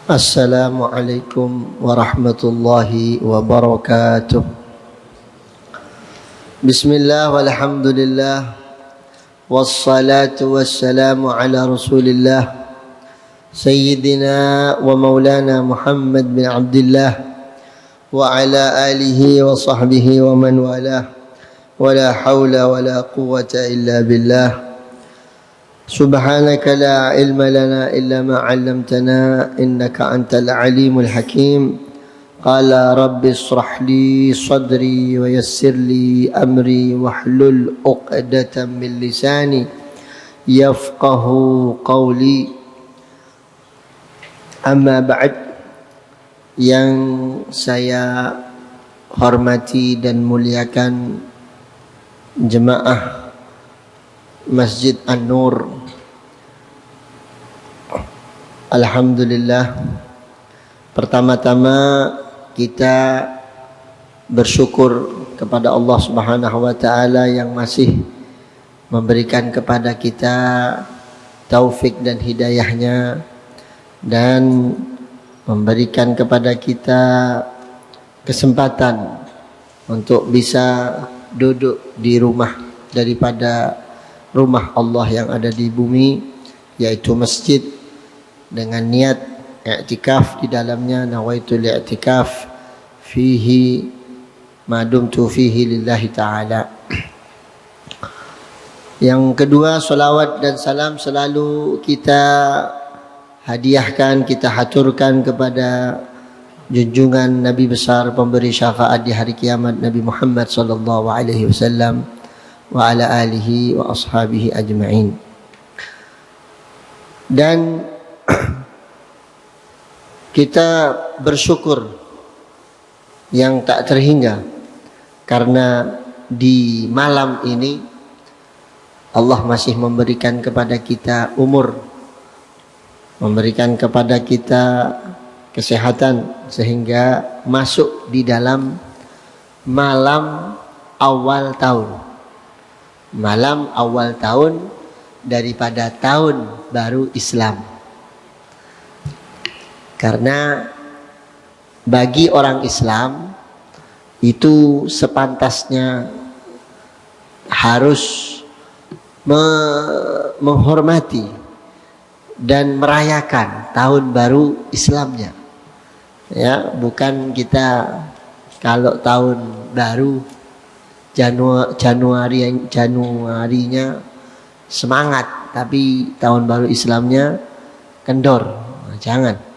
Assalamualaikum warahmatullahi wabarakatuh. Bismillah walhamdulillah wassalatu wassalamu ala rasulillah Sayyidina wa maulana Muhammad bin Abdullah wa ala alihi wa sahbihi wa man walah wa la hawla wa la quwwata illa billah. Subhanaka la ilma lana illa ma 'allamtana innaka antal alimul hakim. Qala rabbi ishrah li sadri wa yassir li amri wahlul 'uqdatam min lisani yafqahu qawli. Amma ba'd, yang saya hormati dan muliakan jemaah Masjid An-Nur, alhamdulillah, pertama-tama kita bersyukur kepada Allah Subhanahu wa taala yang masih memberikan kepada kita taufik dan hidayahnya dan memberikan kepada kita kesempatan untuk bisa duduk di rumah daripada rumah Allah yang ada di bumi, yaitu masjid, dengan niat i'tikaf di dalamnya. Nawaitul i'tikaf fihi ma dumtu fihi lillahi ta'ala. Yang kedua, salawat dan salam selalu kita hadiahkan, kita haturkan kepada junjungan Nabi besar pemberi syafaat di hari kiamat, Nabi Muhammad sallallahu alaihi wasallam wa ala alihi wa ashabihi ajma'in. Dan kita bersyukur yang tak terhingga karena di malam ini Allah masih memberikan kepada kita umur, memberikan kepada kita kesehatan, sehingga masuk di dalam malam awal tahun, malam awal tahun daripada tahun baru Islam. Karena bagi orang Islam itu sepantasnya harus menghormati dan merayakan tahun baru Islamnya. Ya, bukan kita kalau tahun baru Januarinya semangat, tapi tahun baru Islamnya kendor. Nah, jangan.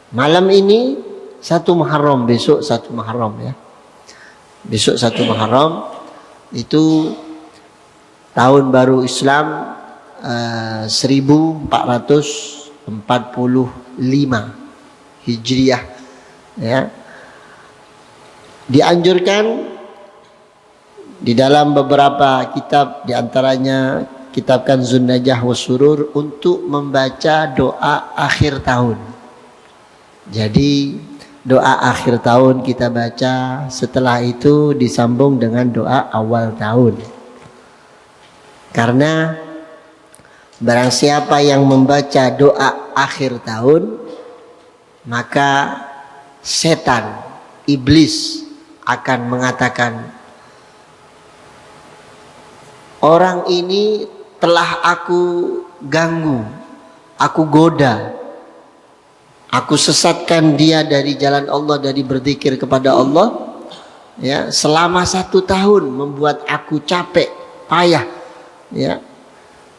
Malam ini 1 Muharram, besok 1 Muharram ya. Besok 1 Muharram itu tahun baru Islam 1445 Hijriah ya. Dianjurkan di dalam beberapa kitab, diantaranya kitab Kanzun Najah wa Surur, untuk membaca doa akhir tahun. Jadi doa akhir tahun kita baca, setelah itu disambung dengan doa awal tahun. Karena barang siapa yang membaca doa akhir tahun, maka setan, iblis akan mengatakan, orang ini telah aku ganggu, aku goda, aku sesatkan dia dari jalan Allah, dari berzikir kepada Allah ya, selama 1 tahun, membuat aku capek, payah ya.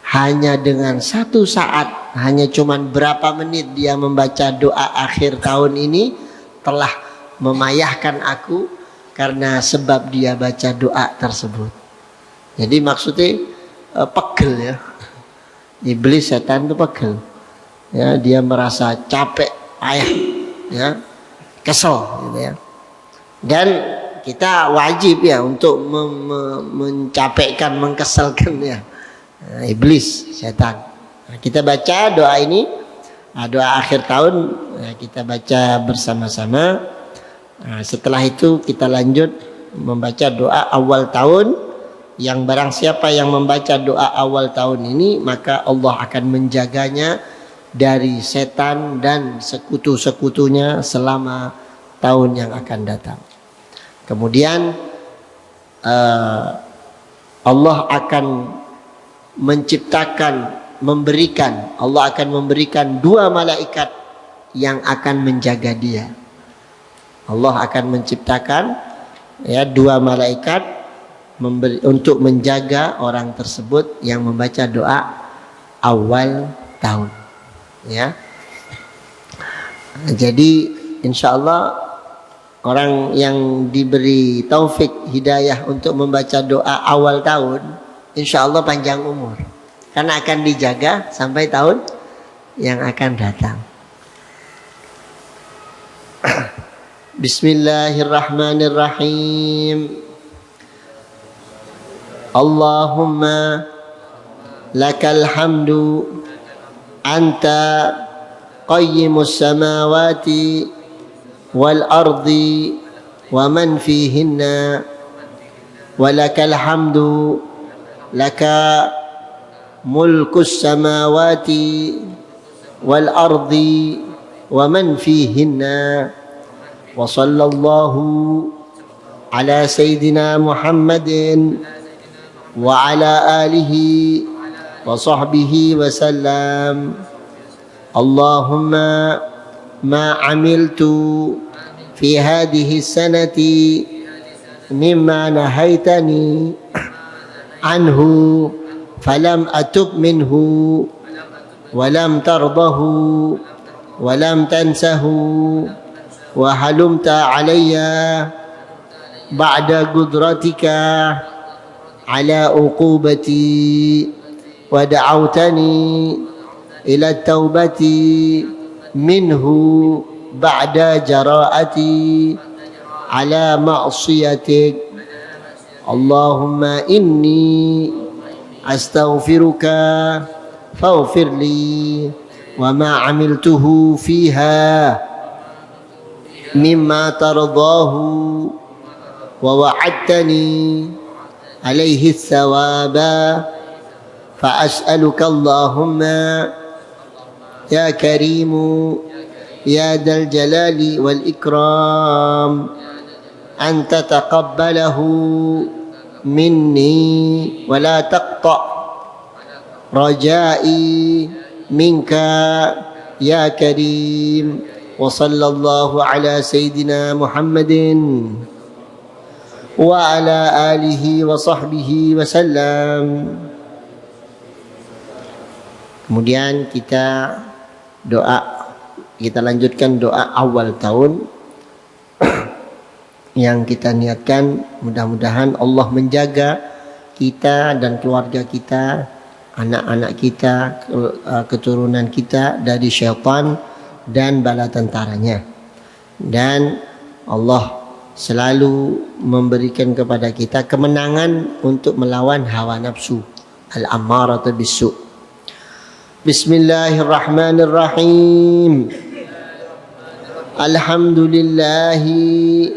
Hanya dengan 1 saat, hanya cuman berapa menit dia membaca doa akhir tahun ini, telah memayahkan aku karena sebab dia baca doa tersebut. Jadi maksudnya pegel ya. Iblis, setan itu pegel. Ya, dia merasa capek, payah, ya, kesel gitu ya. Dan kita wajib ya untuk mencapekkan, mengkeselkan ya iblis, setan. Nah, kita baca doa ini, doa akhir tahun, kita baca bersama-sama. Nah, setelah itu kita lanjut membaca doa awal tahun, yang barang siapa yang membaca doa awal tahun ini, maka Allah akan menjaganya dari setan dan sekutu-sekutunya selama tahun yang akan datang. Kemudian Allah akan Allah akan memberikan 2 malaikat yang akan menjaga dia. Allah akan menciptakan 2 malaikat untuk menjaga orang tersebut yang membaca doa awal tahun. Ya. Jadi insyaallah orang yang diberi taufik hidayah untuk membaca doa awal tahun, insyaallah panjang umur. Karena akan dijaga sampai tahun yang akan datang. Bismillahirrahmanirrahim. Allahumma lakal hamdu anta qayyimus samawati wal ardi wa man fihinna wa lakal hamdu laka mulkus samawati wal ardi wa man fihinna wa sallallahu ala sayyidina Muhammadin wa ala alihi wa sahbihi wa sallam. Allahumma ma amiltu fi hadhihi sanati mimma nahaitani anhu falam atub minhu wa lam tardahu wa lam tansahu wa halumta alayya ba'da qudratika ala uqubati wa da'awtani ila taubati minhu ba'da jara'ati ala ma'siyatik. Allahumma inni astaghfiruka faghfir li wa ma amiltuhu fiha mimma tardahu wa wa'adtani alaihi thawaba fa as'aluka Allahumma ya karimu ya dal jalali wal ikram an tataqabbalahu minni wa la taqta' rajai minka ya karim. Wa sallallahu ala sayyidina Muhammadin wa ala alihi wa sahbihi wa sallam. Kemudian kita lanjutkan doa awal tahun yang kita niatkan, mudah-mudahan Allah menjaga kita dan keluarga kita, anak-anak kita, keturunan kita dari syaitan dan bala tentaranya. Dan Allah selalu memberikan kepada kita kemenangan untuk melawan hawa nafsu al-ammaratu bis-su'. Bismillahirrahmanirrahim. Alhamdulillahi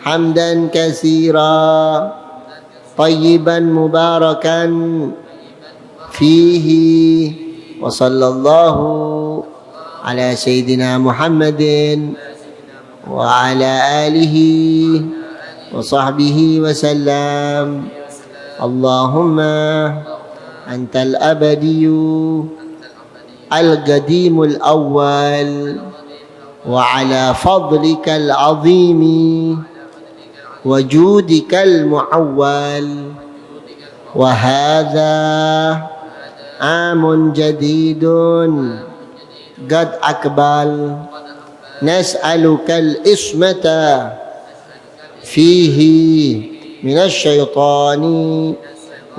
hamdan katsira tayyiban mubarakan fihi wa sallallahu ala sayyidina Muhammadin wa ala alihi wa sahbihi wa sallam. Allahumma antal abadiyyu al-qadimul awwal wa ala fadlikal azimi wa judikal muawwal wa hadha amun jadidun qad akbal nas'alukal ismata fihi minasy syaitani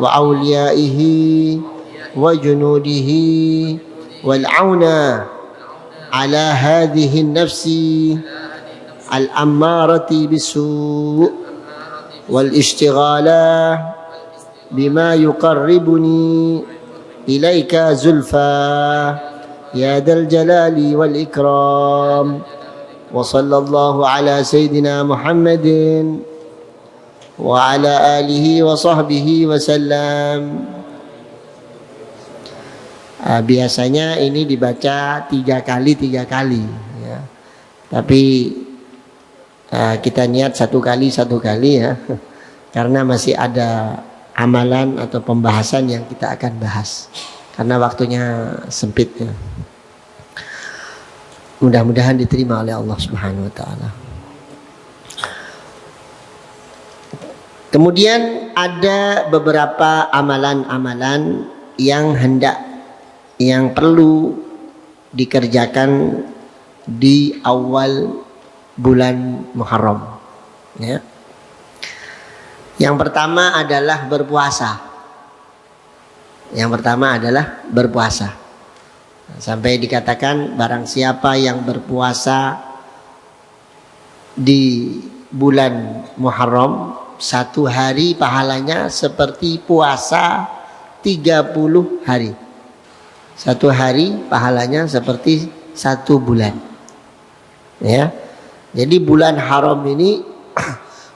wa awliyaihi wa junudihi wal auna ala hadhihi an-nafsi al-ammarati bisu' wal ishtighala bima yuqarribuni ilaika zulfa ya dal jalali wal ikram. Wa sallallahu ala sayyidina Muhammadin wa ala alihi wa sahbihi wa sallam. Biasanya ini dibaca 3 kali ya. Tapi kita niat 1 kali ya, karena masih ada amalan atau pembahasan yang kita akan bahas karena waktunya sempit ya. Mudah-mudahan diterima oleh Allah Subhanahu wa taala. Kemudian ada beberapa amalan-amalan yang perlu dikerjakan di awal bulan Muharram ya. Yang pertama adalah berpuasa. Sampai dikatakan barang siapa yang berpuasa di bulan Muharram 1 hari pahalanya seperti puasa 30 hari. 1 hari pahalanya seperti 1 bulan. Ya. Jadi bulan haram ini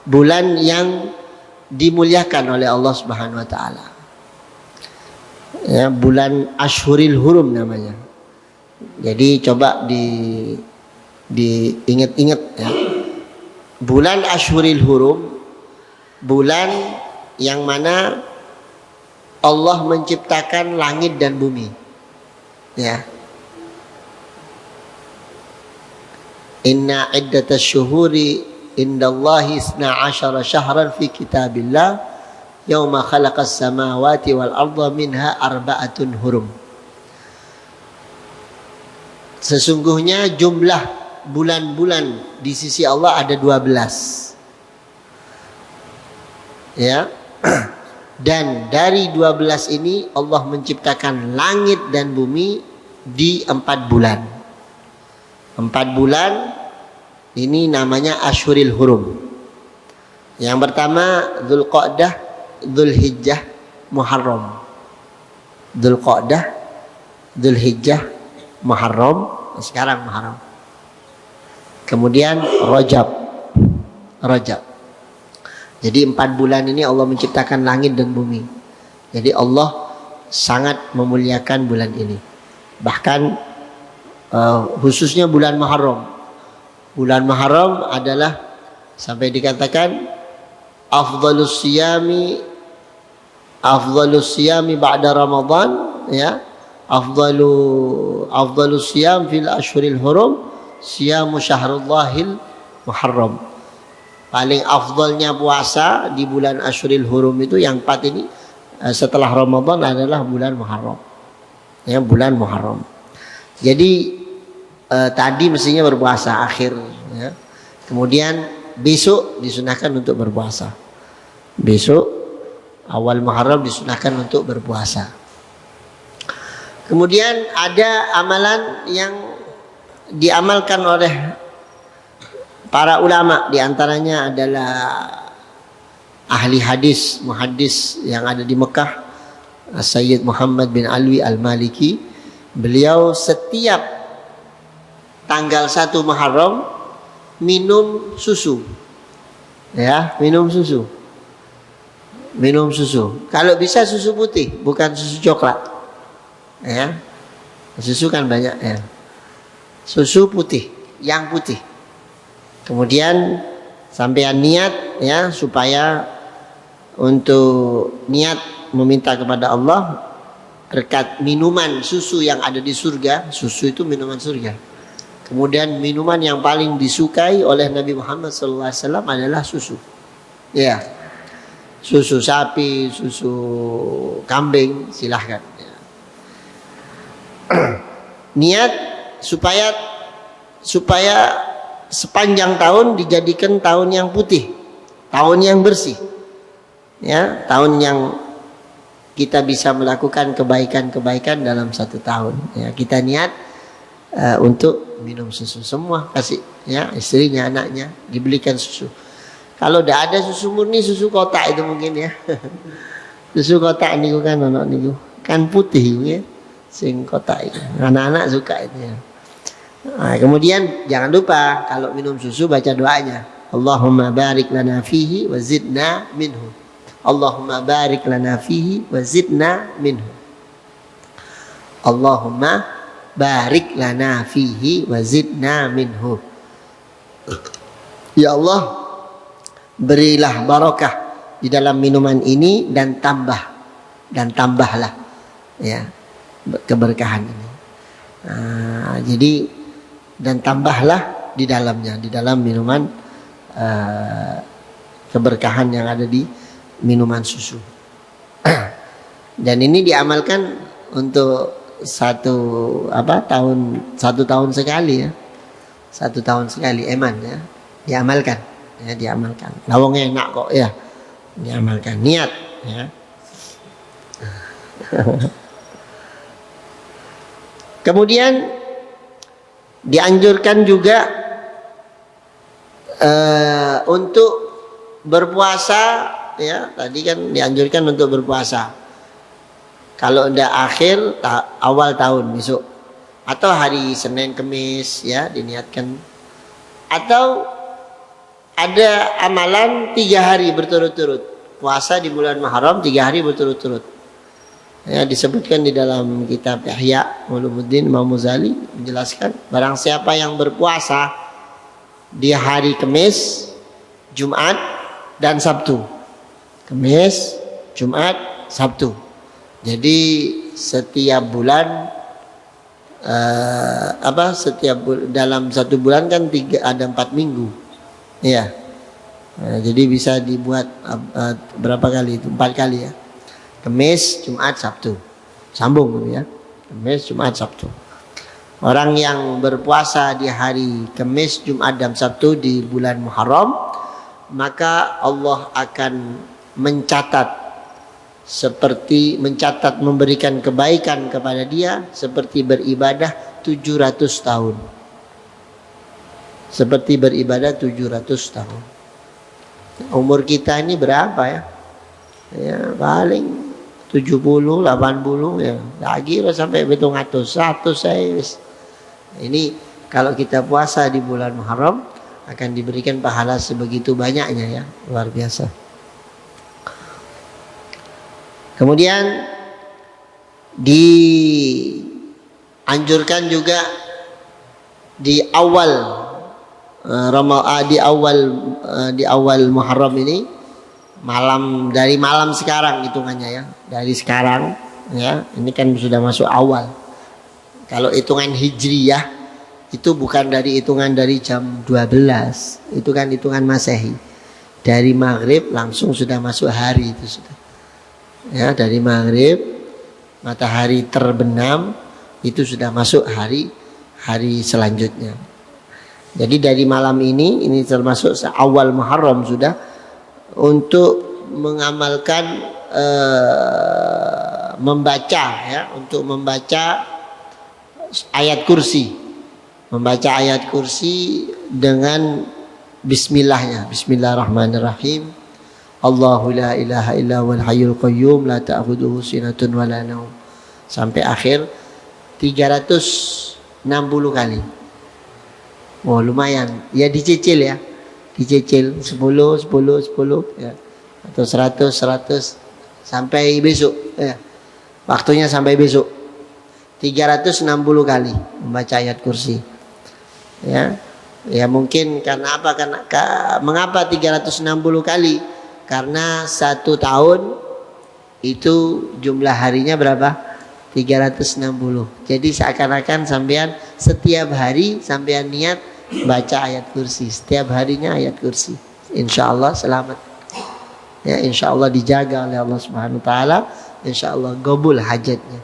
bulan yang dimuliakan oleh Allah Subhanahu wa taala. Ya, bulan Ashhuril Hurum namanya. Jadi coba diingat-ingat ya. Bulan Ashhuril Hurum, bulan yang mana Allah menciptakan langit dan bumi. Ya. Inna iddatasy syuhuri indallahi 12 syahran fi kitabillah yauma khalaqas samawati wal arda minha arba'atun hurum. Sesungguhnya jumlah bulan-bulan di sisi Allah ada 12. Ya. Dan dari 12 ini Allah menciptakan langit dan bumi di 4 bulan. 4 bulan ini namanya Ashhuril Hurum. Yang pertama Dzulqa'dah, Dzulhijjah, Muharram. Dzulqa'dah, Dzulhijjah, Muharram. Sekarang Muharram. Kemudian Rajab. Jadi 4 bulan ini Allah menciptakan langit dan bumi. Jadi Allah sangat memuliakan bulan ini. Bahkan khususnya bulan Muharram. Bulan Muharram adalah sampai dikatakan afdhalus siyami ba'da Ramadan ya. Afdhalus siyam fil ashhuril hurum siyamu syahrullahil Muharram. Paling afdalnya puasa di bulan Ashhuril Hurum itu yang 4 ini setelah Ramadan adalah bulan Muharram. Ya, bulan Muharram. Jadi tadi mestinya berpuasa akhir ya. Kemudian besok disunahkan untuk berpuasa. Besok awal Muharram disunahkan untuk berpuasa. Kemudian ada amalan yang diamalkan oleh para ulama, di antaranya adalah ahli hadis, muhaddis yang ada di Mekah, Sayyid Muhammad bin Alwi Al-Maliki. Beliau setiap tanggal 1 Muharram minum susu. Ya, minum susu. Kalau bisa susu putih, bukan susu coklat. Ya. Susu kan banyak ya. Susu putih, yang putih. Kemudian sampean niat ya supaya untuk niat meminta kepada Allah berkat minuman susu yang ada di surga. Susu itu minuman surga. Kemudian minuman yang paling disukai oleh Nabi Muhammad SAW adalah susu. Ya, susu sapi, susu kambing, silahkan. Ya. Niat supaya sepanjang tahun dijadikan tahun yang putih, tahun yang bersih. Ya, tahun yang kita bisa melakukan kebaikan-kebaikan dalam 1 tahun. Ya, kita niat untuk minum susu, semua kasih ya, istrinya, anaknya dibelikan susu. Kalau tidak ada susu murni, susu kotak itu mungkin ya. Susu kotak niku kan anak niku kan putih ya, sing kotak itu. Anak-anak suka itu ya. Nah, kemudian jangan lupa kalau minum susu baca doanya. Allahumma barik lana fihi wa zidna minhu. Allahumma barik lana fihi wa zidna minhu. Allahumma barik lana fihi wa zidna minhu. Ya Allah, berilah barakah di dalam minuman ini dan tambahlah ya keberkahan ini. Jadi dan tambahlah di dalamnya, di dalam minuman keberkahan yang ada di minuman susu. Dan ini diamalkan untuk satu tahun sekali ya. 1 tahun sekali eman ya. Diamalkan. Lawang enak kok ya. Diamalkan, niat ya. Kemudian dianjurkan juga untuk berpuasa ya. Tadi kan dianjurkan untuk berpuasa. Kalau udah akhir awal tahun besok, atau hari Senin Kemis ya diniatkan, atau ada amalan 3 hari berturut-turut puasa di bulan Muharram 3 hari berturut-turut ya, disebutkan di dalam kitab Ihya Ulumuddin Imam Ghazali menjelaskan, barang siapa yang berpuasa di hari Kamis, Jumat dan Sabtu, Kamis, Jumat, Sabtu, jadi setiap bulan dalam 1 bulan kan ada 4 minggu ya. Jadi bisa dibuat berapa kali itu? 4 kali ya. Kamis, Jumat, Sabtu. Sambung gitu ya. Kamis, Jumat, Sabtu. Orang yang berpuasa di hari Kamis, Jumat dan Sabtu di bulan Muharram, maka Allah akan mencatat memberikan kebaikan kepada dia seperti beribadah 700 tahun. Seperti beribadah 700 tahun. Umur kita ini berapa ya? Ya paling 70, 80 ya. Lagi lah sampai betul 100 saya. Ini kalau kita puasa di bulan Muharram akan diberikan pahala sebegitu banyaknya ya. Luar biasa. Kemudian dianjurkan juga di awal di awal Muharram ini, dari malam sekarang hitungannya ya, dari sekarang ya, ini kan sudah masuk awal. Kalau hitungan Hijriyah itu bukan dari hitungan dari jam 12, itu kan hitungan Masehi. Dari maghrib langsung sudah masuk hari itu sudah. Ya, dari maghrib matahari terbenam itu sudah masuk hari selanjutnya. Jadi dari malam ini termasuk awal Muharram sudah, untuk mengamalkan membaca ayat kursi, dengan bismillahnya, Bismillahirrahmanirrahim. Allahu la ilaha illa wal hayyul qayyum la ta'khudhuhu sinatun wa la naum, sampai akhir 360 kali. Oh lumayan ya, dicicil 10 ya, atau 100 sampai besok ya. Waktunya sampai besok 360 kali membaca ayat kursi ya. Ya mungkin karena apa? Mengapa 360 kali? Karena 1 tahun itu jumlah harinya berapa? 360. Jadi seakan-akan sampean setiap hari sampean niat baca ayat kursi, setiap harinya ayat kursi. Insya Allah selamat. Ya, insya Allah dijaga oleh Allah Subhanahu Wa Taala. Insya Allah gobul hajatnya.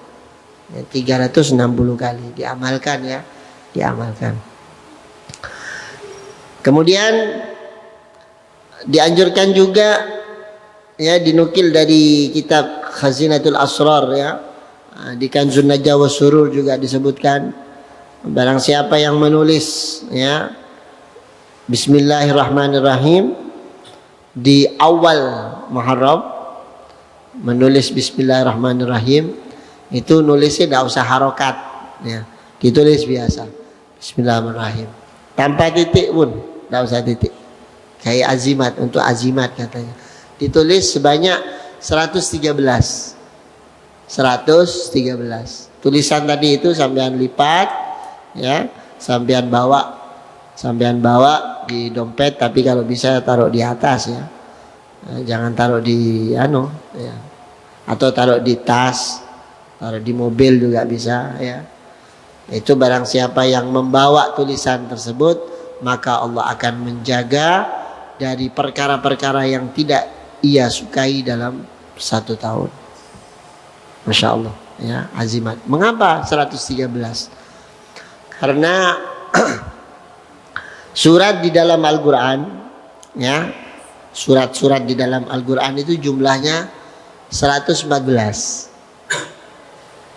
Ya, 360 kali diamalkan ya, diamalkan. Kemudian dianjurkan juga ya, dinukil dari kitab Khazinatul Asrar ya, di Kanzun Najwa Wassurur juga disebutkan, barang siapa yang menulis ya Bismillahirrahmanirrahim di awal Muharram, menulis Bismillahirrahmanirrahim, itu nulisnya tidak usah harokat ya, ditulis biasa Bismillahirrahmanirrahim tanpa titik pun, tidak usah titik, kayak azimat, untuk azimat katanya, ditulis sebanyak 113. tulisan tadi itu sampean lipat, ya, sampean bawa di dompet, tapi kalau bisa taruh di atas ya. Jangan taruh di ya. Atau taruh di tas, taruh di mobil juga bisa ya. Itu barang siapa yang membawa tulisan tersebut, maka Allah akan menjaga dari perkara-perkara yang tidak ia sukai dalam 1 tahun. Masya Allah ya, azimat. Mengapa 113? Karena surat di dalam Al-Quran ya, surat-surat di dalam Al-Quran itu jumlahnya 114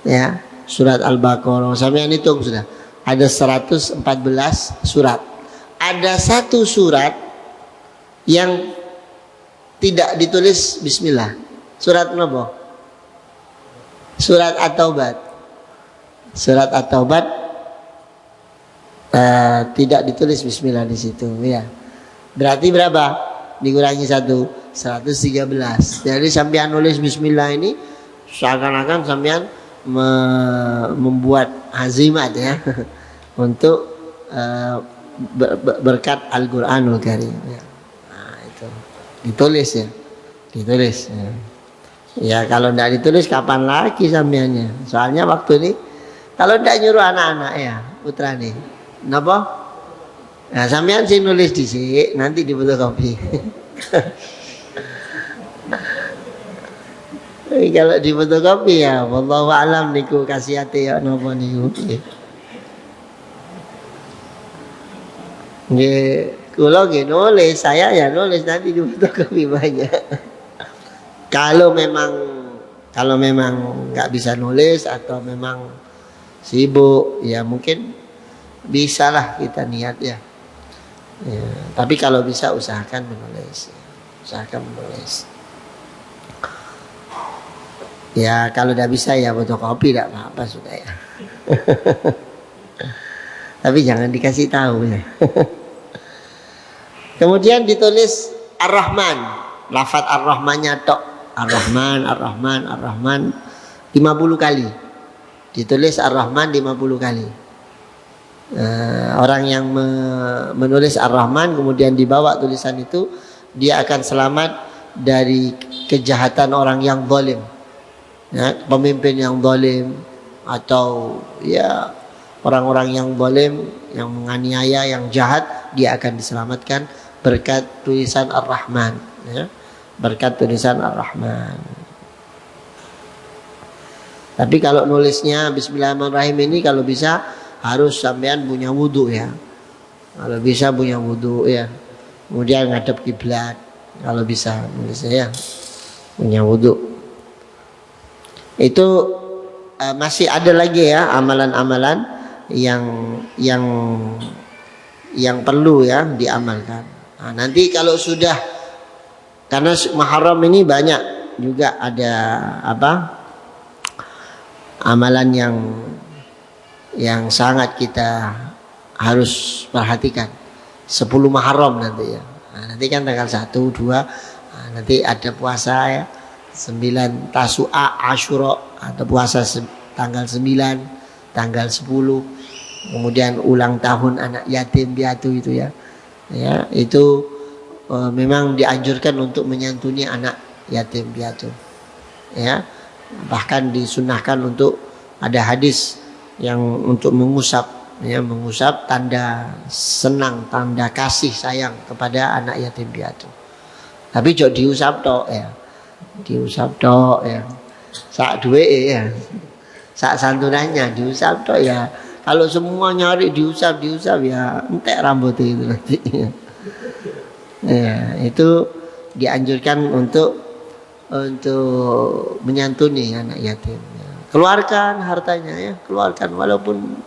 ya. Surat Al-Baqarah sampean hitung sudah ada 114 surat. Ada satu surat yang tidak ditulis bismillah. Surat apa? Surat At-Taubat. Surat At-Taubat tidak ditulis bismillah di situ ya. Berarti berapa? Dikurangi 113. Jadi sampean nulis bismillah ini seakan-akan sampean membuat azimat ya untuk berkat Al-Qur'anul Karim ya. Nah, itu ditulis ya. Ditulis ya. Ya kalau tidak ditulis kapan lagi sampeannya? Soalnya waktu ini kalau tidak nyuruh anak-anak ya, putra nih. Napa? Nah, sampean sih nulis di sini, nanti difotokopi. Kalau difotokopi ya, wallahu alam niku kasihate ya napa niku. Nggih, kula nggih nulis, saya ya nulis nanti difotokopi banyak. Kalau memang nggak bisa nulis atau memang sibuk ya mungkin bisalah kita niat ya. Ya, tapi kalau bisa usahakan menulis. Usahakan menulis. Ya kalau tidak bisa ya fotokopi tidak apa-apa sudah ya. Tapi jangan dikasih tahu ya. Kemudian ditulis Ar-Rahman. Lafaz Ar-Rahmannya tok. Ar-Rahman, Ar-Rahman, Ar-Rahman 50 kali. Ditulis Ar-Rahman 50 kali. Orang yang menulis Ar-Rahman kemudian dibawa tulisan itu, dia akan selamat dari kejahatan orang yang zalim ya, pemimpin yang zalim atau ya orang-orang yang zalim, yang menganiaya, yang jahat, dia akan diselamatkan berkat tulisan Ar-Rahman ya, berkat tulisan Ar-Rahman. Tapi kalau nulisnya Bismillahirrahmanirrahim ini kalau bisa harus sampean punya wudu ya. Kalau bisa punya wudu ya. Kemudian ngadep kiblat kalau bisa nulisnya ya. Punya wudu. Itu masih ada lagi ya amalan-amalan yang perlu ya diamalkan. Nah, nanti kalau sudah, karena Muharram ini banyak juga ada amalan yang sangat kita harus perhatikan. 10 Muharram nanti ya. Nah, nanti kan tanggal 1, 2 nanti ada puasa ya. 9 Tasu'a, Asyura atau puasa tanggal 9, tanggal 10. Kemudian ulang tahun anak yatim piatu itu ya. Ya, itu memang dianjurkan untuk menyantuni anak yatim piatu. Ya. Bahkan disunahkan untuk ada hadis yang untuk mengusap ya, mengusap tanda senang, tanda kasih sayang kepada anak yatim piatu. Tapi jok diusap tok ya. Diusap tok ya. Sak duwe ya. Sak santunannya diusap tok ya. Kalau semua nyari diusap ya entek rambut itu nanti. Ya, itu dianjurkan untuk menyantuni anak yatim. Ya. Keluarkan hartanya ya, keluarkan walaupun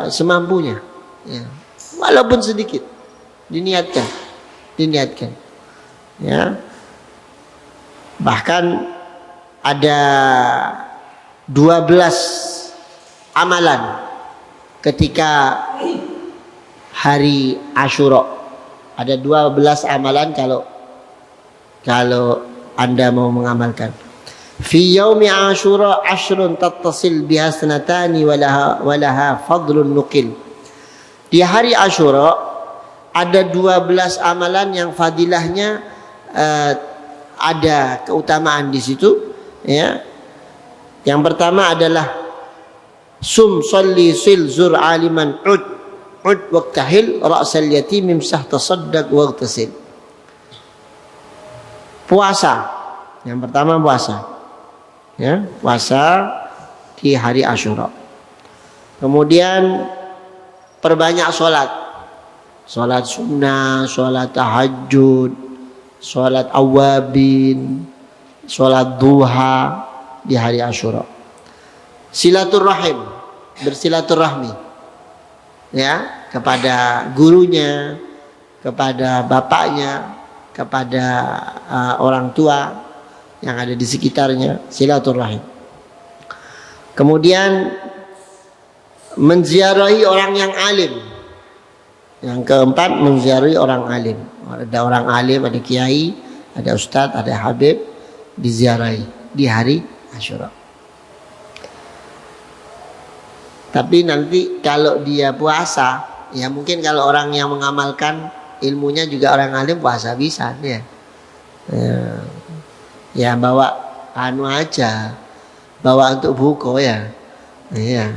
semampunya ya. Walaupun sedikit diniatkan ya. Bahkan ada 12 amalan ketika hari Asyura. Ada 12 amalan kalau Anda mau mengamalkan. Fi yaumi Ashura ashrun tattasil biha sanatani walaha fadlun nuqil. Di hari Ashura ada 12 amalan yang fadilahnya ada keutamaan di situ, ya. Yang pertama adalah sum salli sil zur aliman ud waqtahil ra'sal yatim imsah tasaddaq waghtasil. Puasa. Yang pertama puasa. Ya, puasa di hari Ashura. Kemudian perbanyak sholat. Sholat sunnah, sholat tahajud, sholat awabin, sholat duha di hari Ashura. Silaturrahim, bersilaturahmi, ya, kepada gurunya, kepada bapaknya, kepada orang tua yang ada di sekitarnya, silaturahim. Kemudian menziarahi orang yang alim. Yang keempat, menziarahi orang alim. Ada orang alim, ada kiai, ada ustadz, ada habib, diziarahi di hari Ashura. Tapi nanti kalau dia puasa, ya mungkin kalau orang yang mengamalkan ilmunya juga orang alim, puasa bisa ya. Ya bawa anu aja, bawa untuk buko ya. Iya.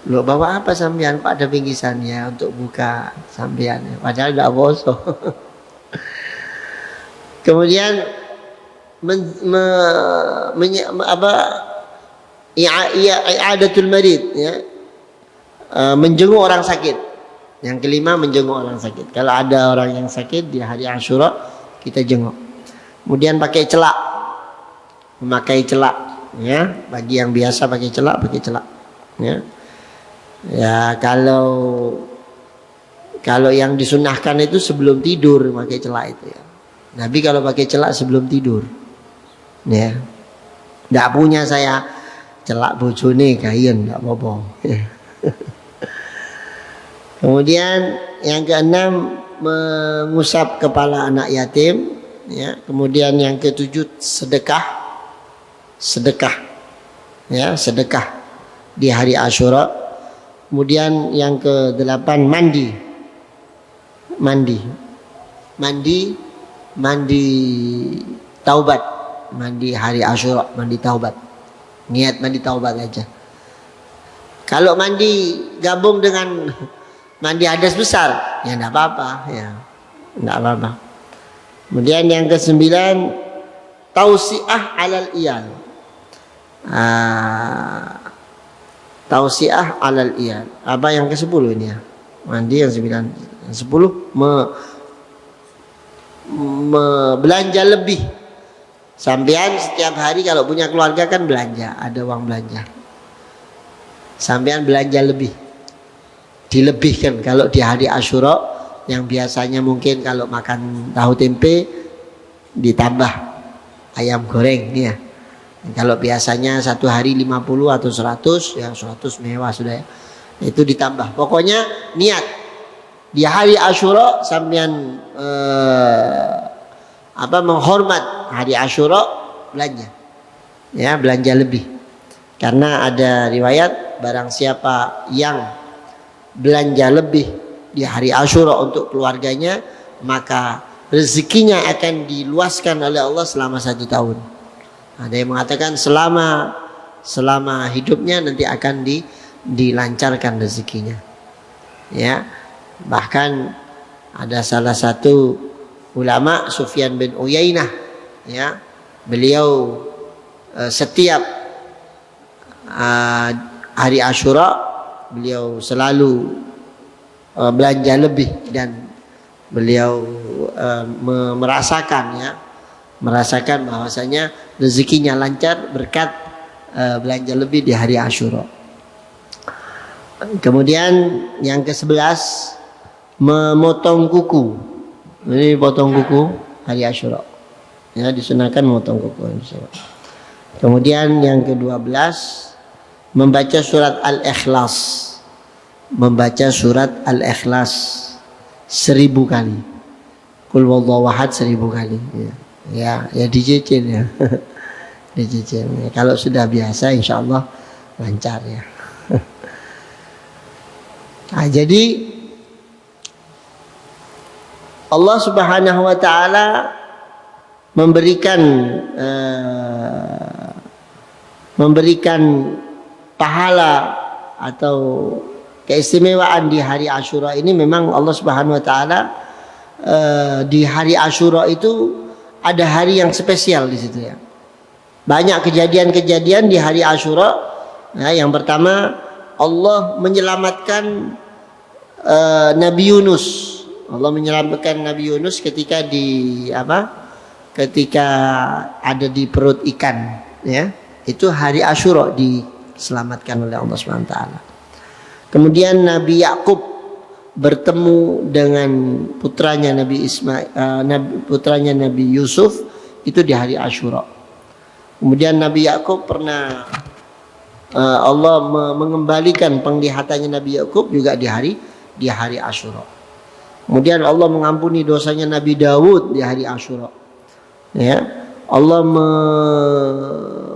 Lo bawa apa sampean? Pak, ada bingkisannya untuk buka sampean. Padahal tidak boso. Kemudian i'adatul marid, ya, menjenguk orang sakit. Yang kelima, menjenguk orang sakit. Kalau ada orang yang sakit di hari Ashura, kita jenguk. Kemudian pakai celak, memakai celak, ya, bagi yang biasa pakai celak, ya. Ya, kalau yang disunahkan itu sebelum tidur pakai celak itu, ya. Nabi kalau pakai celak sebelum tidur, ya. Tidak punya saya celak bojone kain, tidak apa-apa. Kemudian yang keenam, mengusap kepala anak yatim, ya. Kemudian yang ketujuh, sedekah, ya, sedekah di hari Ashura. Kemudian yang ke-8, mandi taubat, mandi hari Ashura, mandi taubat, niat mandi taubat aja. Kalau mandi gabung dengan mandi hadas besar, ya enggak apa-apa, ya enggak apa-apa. Kemudian yang ke-9, tausiah alal iyal. Tausiah alal iyal. Apa yang ke-10 ini ya? Mandi yang 9. Yang 10, belanja lebih. Sampean setiap hari kalau punya keluarga kan belanja, ada uang belanja. Sampean belanja lebih. Dilebihkan kalau di hari Ashura yang biasanya mungkin kalau makan tahu tempe ditambah ayam goreng nih ya. Kalau biasanya satu hari 50 atau 100, ya 100 mewah sudah ya. Itu ditambah. Pokoknya niat di hari Ashura sampean menghormat hari Ashura, belanja. Ya, belanja lebih. Karena ada riwayat barang siapa yang belanja lebih di hari Ashura untuk keluarganya, maka rezekinya akan diluaskan oleh Allah selama 1 tahun. Ada yang mengatakan selama hidupnya nanti akan dilancarkan rezekinya. Ya. Bahkan ada salah satu ulama, Sufyan bin Uyainah, ya. Beliau setiap hari Ashura beliau selalu belanja lebih dan beliau merasakan bahwasanya rezekinya lancar berkat belanja lebih di hari Ashura. Kemudian yang ke-11, memotong kuku. Ini potong kuku hari Ashura. Ya, disunahkan memotong kuku. Kemudian yang ke-12, membaca surat Al-Ikhlas. Membaca surat Al-Ikhlas 1000 kali. Qul huwallahu ahad 1000 kali. Ya, ya dicicil ya. dicicil. Kalau sudah biasa insya Allah lancar ya. Nah, jadi Allah Subhanahu wa taala memberikan pahala atau keistimewaan di hari Asyura ini. Memang Allah Subhanahu wa taala di hari Asyura itu ada hari yang spesial di situ ya. Banyak kejadian-kejadian di hari Asyura. Nah, yang pertama, Allah menyelamatkan Nabi Yunus. Allah menyelamatkan Nabi Yunus ketika ketika ada di perut ikan ya. Itu hari Asyura diselamatkan oleh Allah Subhanahu wa taala. Kemudian Nabi Yakub bertemu dengan putranya Nabi putranya Nabi Yusuf itu di hari Asyura. Kemudian Nabi Yakub pernah Allah mengembalikan penglihatannya Nabi Yakub juga di hari Asyura. Kemudian Allah mengampuni dosanya Nabi Dawud di hari Asyura. Ya, Allah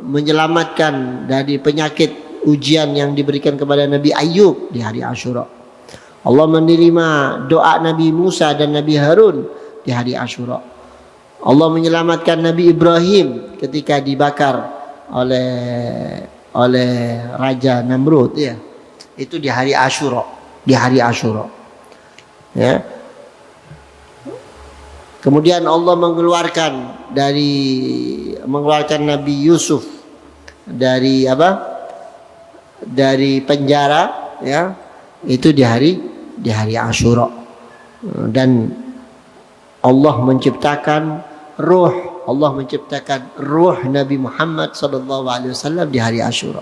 menyelamatkan dari penyakit ujian yang diberikan kepada Nabi Ayub di hari Asyura. Allah menerima doa Nabi Musa dan Nabi Harun di hari Asyura. Allah menyelamatkan Nabi Ibrahim ketika dibakar oleh Raja Namrud ya. Itu di hari Asyura, Ya. Kemudian Allah mengeluarkan Nabi Yusuf dari penjara ya. Itu di hari Asyura. Dan Allah menciptakan ruh Nabi Muhammad sallallahu alaihi wasallam di hari Asyura.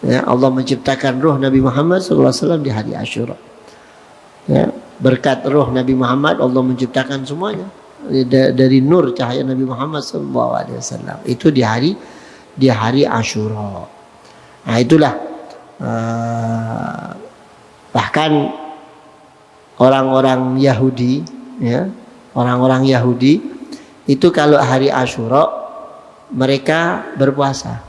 Ya, Allah menciptakan ruh Nabi Muhammad sallallahu alaihi wasallam di hari Asyura. Ya, berkat ruh Nabi Muhammad Allah menciptakan semuanya dari nur cahaya Nabi Muhammad sallallahu alaihi wasallam. Itu di hari Asyura. Nah, itulah bahkan orang-orang Yahudi ya, orang-orang Yahudi itu kalau hari Asyura mereka berpuasa.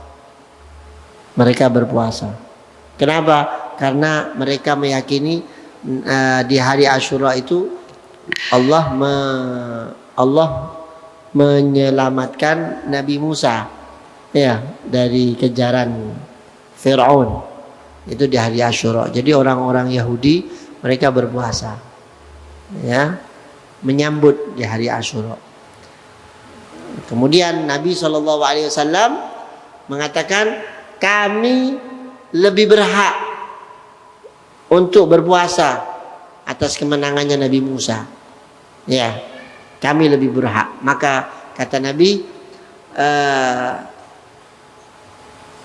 Kenapa? Karena mereka meyakini di hari Asyura itu Allah menyelamatkan Nabi Musa ya dari kejaran Firaun. Itu di hari Asyura. Jadi orang-orang Yahudi mereka berpuasa ya, menyambut di hari Asyura. Kemudian Nabi SAW mengatakan kami lebih berhak untuk berpuasa atas kemenangannya Nabi Musa. Ya, kami lebih berhak. Maka kata Nabi,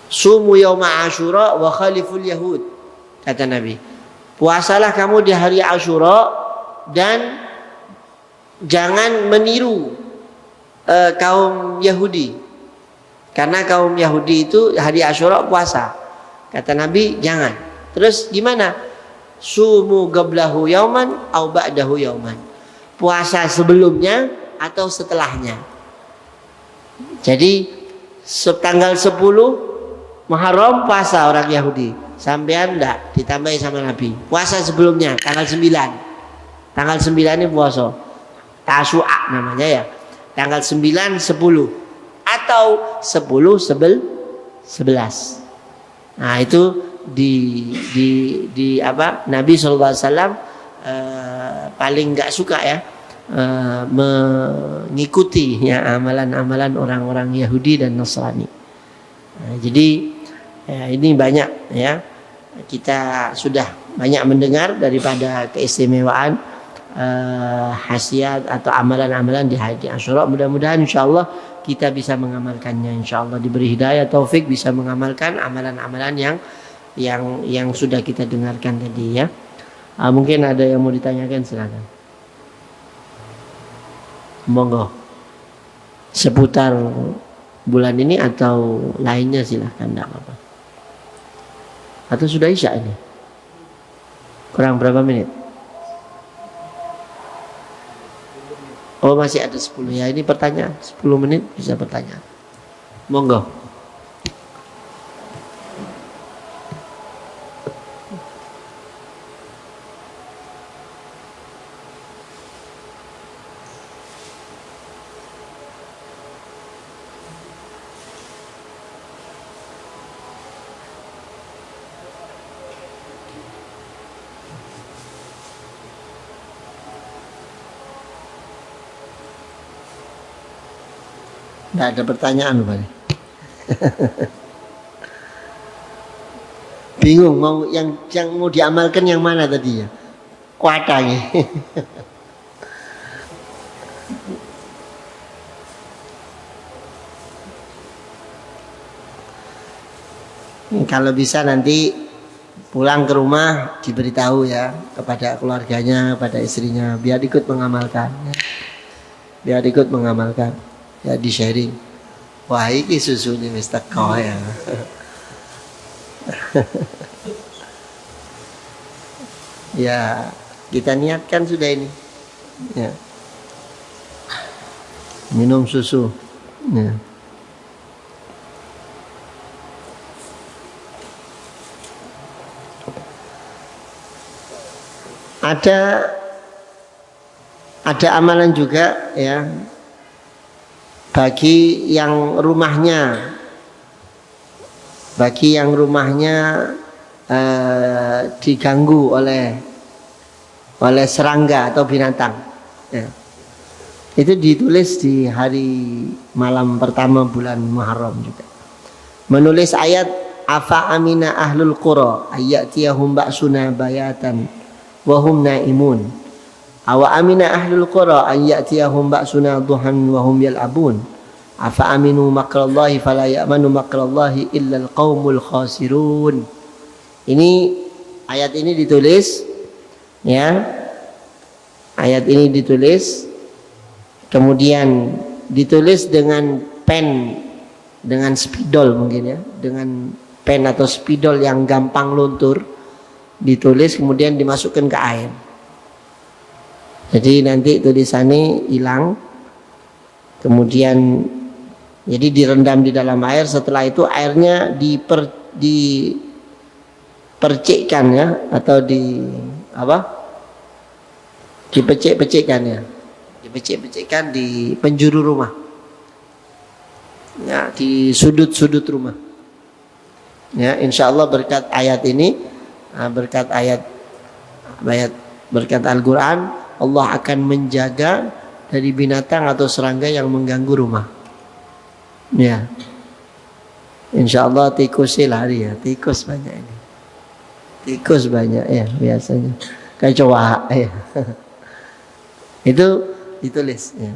sumu yauma Asyura wa khaliful yahud. Kata Nabi, puasalah kamu di hari Asyura dan jangan meniru kaum Yahudi. Karena kaum Yahudi itu hari Asyura puasa. Kata Nabi, jangan. Terus gimana? Sumu qablahu yauman au ba'dahu yauman. Puasa sebelumnya atau setelahnya. Jadi tanggal 10 Muharram puasa orang Yahudi. Sampean enggak ditambahi sama Nabi. Puasa sebelumnya tanggal 9. Tanggal 9 ini puasa. Tasu'a namanya ya. Tanggal 9 10 atau 10 11. Nah, itu di Nabi SAW paling nggak suka ya mengikuti ya amalan-amalan orang-orang Yahudi dan Nasrani. Nah, jadi ini banyak ya, kita sudah banyak mendengar daripada keistimewaan khasiat atau amalan-amalan di hari Asyura. Mudah-mudahan insyaallah kita bisa mengamalkannya, insyaallah diberi hidayah taufik bisa mengamalkan amalan-amalan yang sudah kita dengarkan tadi ya. Mungkin ada yang mau ditanyakan, silakan. Monggo. Seputar bulan ini atau lainnya silahkan, tidak apa-apa. Atau sudah Isya ini? Kurang berapa menit? Oh, masih ada 10 ya. Ini pertanyaan 10 menit bisa pertanyaan. Monggo. Nggak ada pertanyaan Pak. Bingung mau yang mau diamalkan yang mana tadi ya? Kuatanya. Kalau bisa nanti pulang ke rumah diberitahu ya kepada keluarganya, pada istrinya, biar ikut mengamalkan. Biar ikut mengamalkan. Ya di sharing. Wah ini susunya wis teko ya. Ya kita niatkan sudah ini. Ya. Minum susu. Ya. Ada amalan juga ya bagi yang rumahnya diganggu oleh serangga atau binatang ya. Itu ditulis di hari malam pertama bulan Muharram juga. Menulis ayat afa amina ahlul qura ayyatiyahum ba'suna bayatan wa hum naimun awa amina ahlul qura ayyatiyahum ba'suna duhan wa hum yal'abun afa aminu makrallahi fala ya'manu makrallahi illa alqaumul khasirun. Ini ayat ini ditulis ya. Ayat ini ditulis kemudian ditulis dengan pen, dengan spidol mungkin ya, dengan pen atau spidol yang gampang luntur, ditulis kemudian dimasukkan ke air. Jadi nanti tulisannya hilang, kemudian jadi direndam di dalam air. Setelah itu airnya dipercikkan ya, atau dipecik-pecikkan ya, dipecik-pecikkan di penjuru rumah, ya, di sudut-sudut rumah. Ya, insya Allah berkat ayat ini, berkat Al-Quran, Allah akan menjaga dari binatang atau serangga yang mengganggu rumah. Ya, insya Allah tikus lari ya, tikus banyak ini, tikus banyak ya biasanya, kecoa ya. Itu ditulis ya.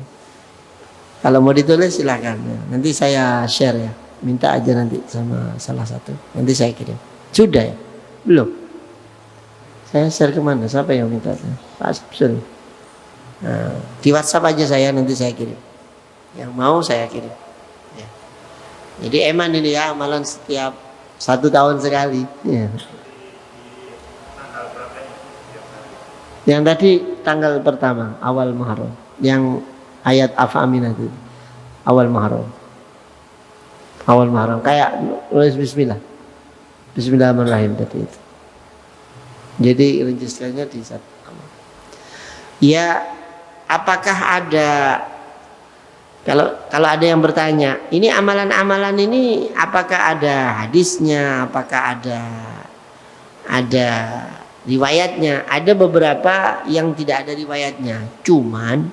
Kalau mau ditulis silakan ya. Nanti saya share ya. Minta aja nanti sama salah satu. Nanti saya kirim. Sudah ya? Belum? Saya share kemana? Siapa yang minta? Pak Samsul. Nah, di WhatsApp aja saya, nanti saya kirim. Yang mau saya kirim. Ya. Jadi eman ini ya, amalan setiap 1 tahun sekali. Ya. Yang tadi tanggal pertama awal Muharram, yang ayat afa aminah itu awal Muharram kayak nulis Bismillah, Bismillahirrahmanirrahim tadi itu. Jadi registrasinya di saat ya. Apakah ada, kalau ada yang bertanya, ini amalan-amalan ini apakah ada hadisnya, apakah ada riwayatnya? Ada beberapa yang tidak ada riwayatnya. Cuman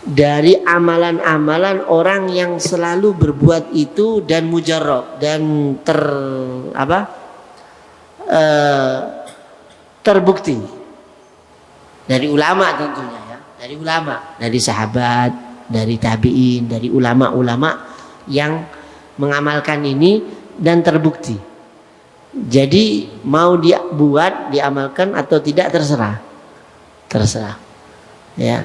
dari amalan-amalan orang yang selalu berbuat itu dan mujarrab dan terbukti dari ulama tentunya ya, dari ulama, dari sahabat, dari tabi'in, dari ulama-ulama yang mengamalkan ini dan terbukti. Jadi mau dibuat, diamalkan atau tidak terserah ya.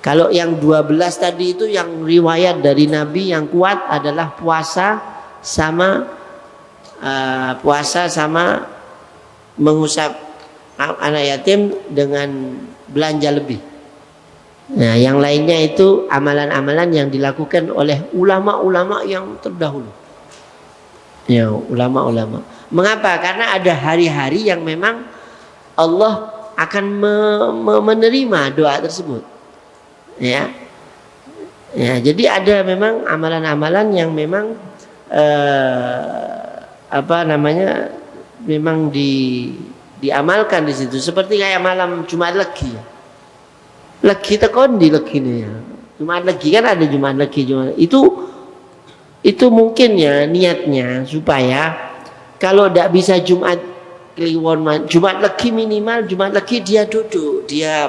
Kalau yang 12 tadi itu yang riwayat dari Nabi yang kuat adalah puasa sama mengusap anak yatim dengan belanja lebih. Nah, yang lainnya itu amalan-amalan yang dilakukan oleh ulama-ulama yang terdahulu. Ya, ulama-ulama. Mengapa? Karena ada hari-hari yang memang Allah akan menerima doa tersebut. Ya. Ya, jadi ada memang amalan-amalan yang memang memang diamalkan di situ, seperti kayak malam Jumat Legi. Legi tekon di legi nih ya. Jumat Legi kan ada Jumat Legi, itu mungkin ya niatnya supaya kalau tidak bisa Jumat Kliwon, Jumat Legi minimal Jumat Legi dia duduk, dia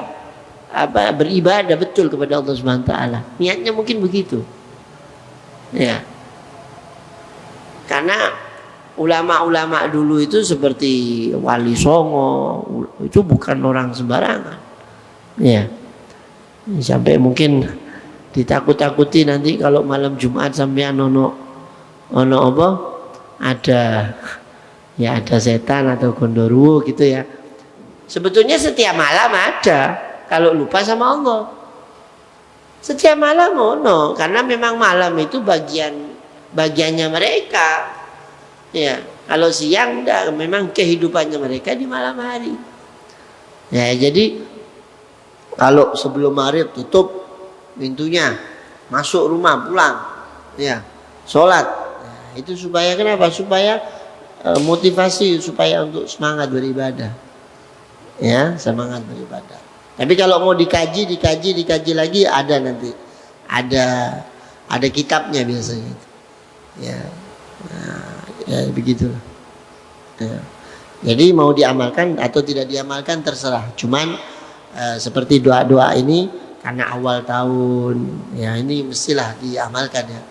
beribadah betul kepada Allah Subhanahu wa taala. Niatnya mungkin begitu. Ya. Karena ulama-ulama dulu itu seperti Wali Songo, itu bukan orang sembarangan. Ya. Sampai mungkin ditakut-takuti nanti kalau malam Jumat sampean ono apa? Ada setan atau gondoruo gitu ya. Sebetulnya setiap malam ada kalau lupa sama Allah. Setiap malam ono, karena memang malam itu bagiannya mereka. Ya, kalau siang enggak, memang kehidupannya mereka di malam hari. Ya, jadi kalau sebelum maghrib tutup pintunya, masuk rumah pulang, ya, sholat. Nah, itu supaya kenapa? Supaya motivasi supaya untuk semangat beribadah. Ya, semangat beribadah. Tapi kalau mau dikaji lagi ada nanti. Ada kitabnya biasanya. Ya. Nah, ya begitulah. Ya. Jadi mau diamalkan atau tidak diamalkan terserah. Cuman seperti doa-doa ini karena awal tahun, ya ini mestilah diamalkan ya.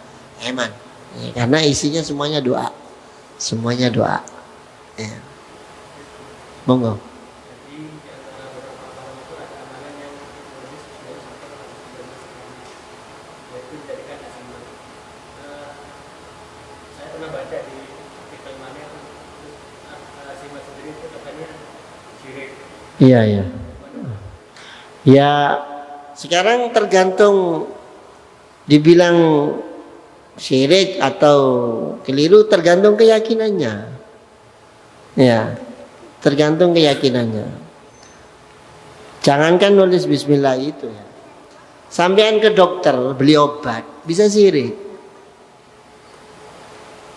Eman. Ya, karena isinya semuanya doa. Semuanya doa. Ya. Monggo. Iya, iya. Ya, sekarang tergantung dibilang syirik atau keliru tergantung keyakinannya. Ya, tergantung keyakinannya. Jangankan nulis bismillah itu ya. Sampean ke dokter beli obat, bisa syirik.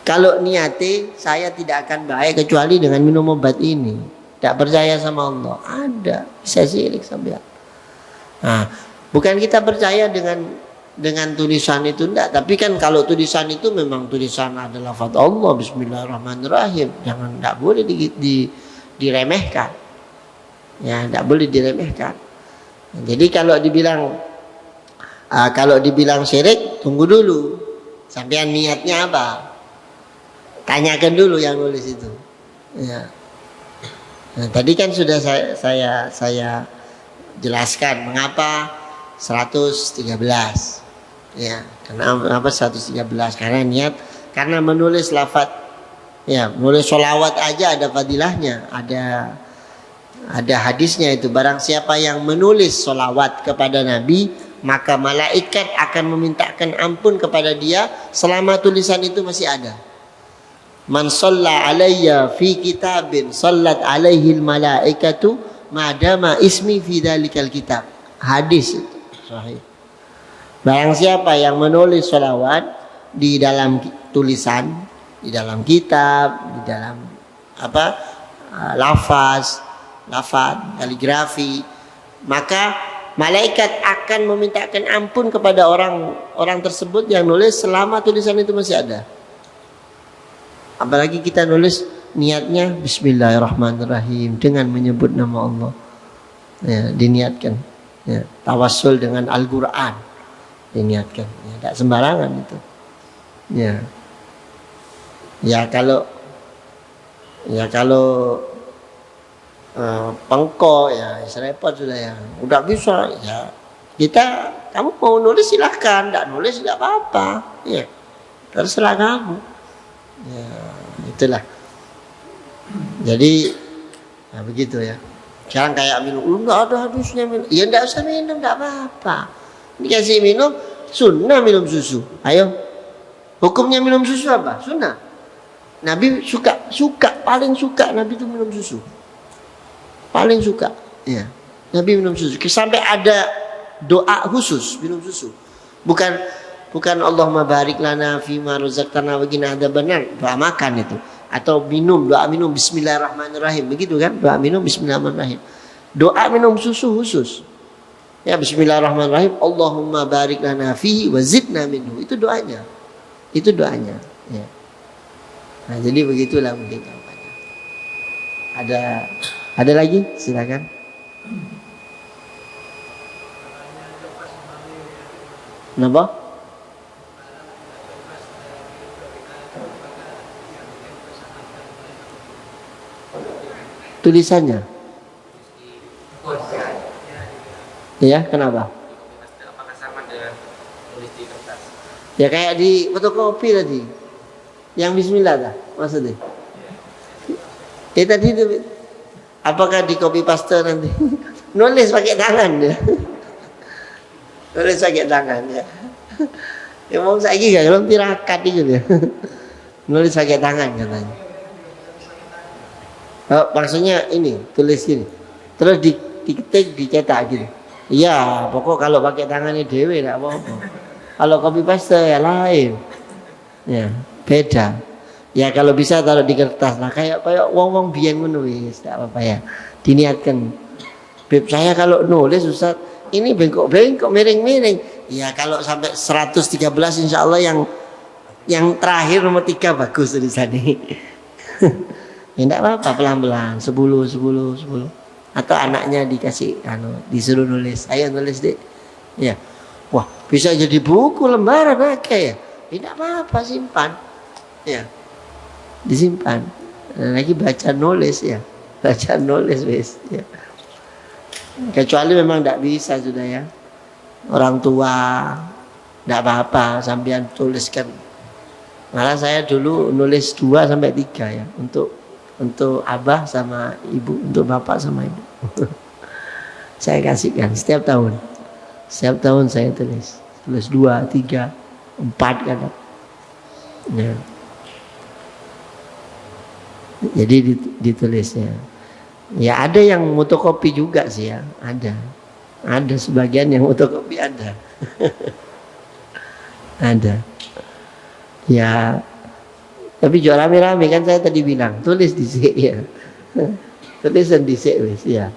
Kalau niati saya tidak akan baik kecuali dengan minum obat ini. Tidak percaya sama Allah, ada bisa syirik sampean. Nah, bukan kita percaya dengan tulisan itu enggak, tapi kan kalau tulisan itu memang tulisan adalah lafaz Allah, Bismillahirrahmanirrahim, enggak boleh diremehkan. Ya, enggak boleh diremehkan. Jadi kalau dibilang syirik, tunggu dulu. Sampean niatnya apa? Tanyakan dulu yang nulis itu. Ya. Nah, tadi kan sudah saya jelaskan mengapa 113. Ya, kenapa 113? Karena menulis lafaz, ya, menulis sholawat aja ada fadilahnya, ada hadisnya itu. Barang siapa yang menulis sholawat kepada Nabi, maka malaikat akan memintakan ampun kepada dia selama tulisan itu masih ada. Man shalla alayya fi kitabin sallat alaihi malaikatu madama ismi fi dalikal kitab. Hadis itu sahih. Barang siapa yang menulis sholawat di dalam tulisan, di dalam kitab, di dalam lafaz, kaligrafi, maka malaikat akan memintakan ampun kepada orang tersebut yang nulis selama tulisan itu masih ada. Apalagi kita nulis niatnya Bismillahirrahmanirrahim dengan menyebut nama Allah. Ya, diniatkan. Ya, tawassul dengan Al-Qur'an diniatkan. Ya, tidak sembarangan itu. Ya. Ya kalau pengko ya repot sudah ya. Udah bisa ya. Kamu mau nulis silahkan, tidak nulis tidak apa-apa. Ya. Terserah kamu. Ya, itulah. Jadi, nah begitu ya. Sekarang kayak minum, enggak ada hadisnya minum. Ya enggak usah minum, enggak apa-apa. Dikasih minum, sunnah minum susu. Ayo. Hukumnya minum susu apa? Sunnah. Nabi suka, paling suka Nabi itu minum susu. Paling suka. Ya. Nabi minum susu. Sampai ada doa khusus minum susu. Bukan Allahumma barik lana fima razaqtana wa qina adzabannar. Doa makan itu. Atau doa minum bismillahirrahmanirrahim. Begitu kan? Doa minum bismillahirrahmanirrahim. Doa minum susu khusus. Ya, bismillahirrahmanirrahim. Allahumma barik lana fihi wa zidna minhu. Itu doanya. Itu doanya. Ya. Nah, jadi begitulah mungkin jawabannya. Ada lagi? Silakan. Kenapa? Tulisannya. Ya, kenapa? Apakah sama dengan tulis di kertas? Ya kayak di fotokopi tadi. Yang bismillah dah maksudnya. Ya tadi itu apakah di copy paste nanti? Nulis pakai tangan ya. Nulis pakai tangan ya. Ya mau saiki gak belum tirakat itu ya. Nulis pakai tangan katanya. Oh, maksudnya ini tulis gini, terus diketik dicetak gitu. Iya, pokok kalau pakai tangannya dewe tidak apa-apa. Kalau copy paste ya lain, ya beda. Ya kalau bisa taruh di kertas lah, kayak wong biyen menulis, tidak apa-apa ya. Diniatkan. Beb saya kalau nulis Ustaz, ini bengkok miring-miring. Ya kalau sampai 113 insya Allah yang terakhir nomor 3 bagus tulisannya. Ya enggak apa-apa, pelan-pelan 10. Atau anaknya dikasih disuruh nulis. Ayo nulis, Dek. Ya. Wah, bisa jadi buku lembaran aja ya. Tidak apa-apa, simpan. Ya. Disimpan. Lagi baca nulis ya. Baca nulis wis ya. Kecuali memang tidak bisa sudah ya. Orang tua tidak apa-apa sampean tuliskan. Malah saya dulu nulis 2 sampai 3 ya untuk abah sama ibu, untuk bapak sama ibu. Saya kasihkan setiap tahun saya tulis 2, 3, 4 kadang. Ya. Jadi ditulisnya. Ya ada yang fotokopi juga sih ya, ada sebagian yang fotokopi ada. Ada. Ya. Tapi jual rame-rame kan saya tadi bilang, tulis di sini ya. Tulisan di sini wis ya.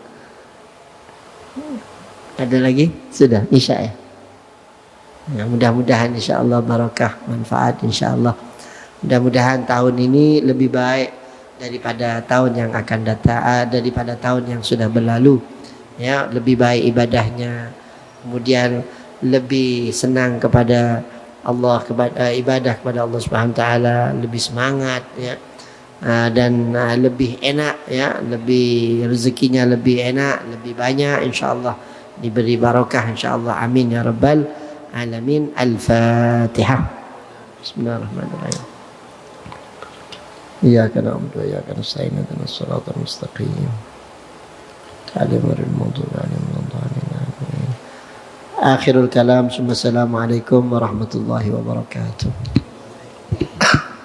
Ada lagi? Sudah, Isya ya. Ya mudah-mudahan insyaallah barakah, manfaat insyaallah. Mudah-mudahan tahun ini lebih baik daripada tahun yang akan datang, daripada tahun yang sudah berlalu. Ya, lebih baik ibadahnya. Kemudian lebih senang kepada Allah, ibadah kepada Allah Subhanahu wa taala, lebih semangat ya. Dan lebih enak ya, lebih rezekinya lebih enak, lebih banyak insyaallah, diberi barakah insyaallah. Amin ya rabbal alamin. Al-Fatihah. Bismillahirrahmanirrahim. Iyyaka na'budu wa iyyaka nasta'in ihdinas siratal mustaqim. Ghairil maghdubi 'alaihim waladdallin. Akhirul kalam. Assalamualaikum warahmatullahi wabarakatuh.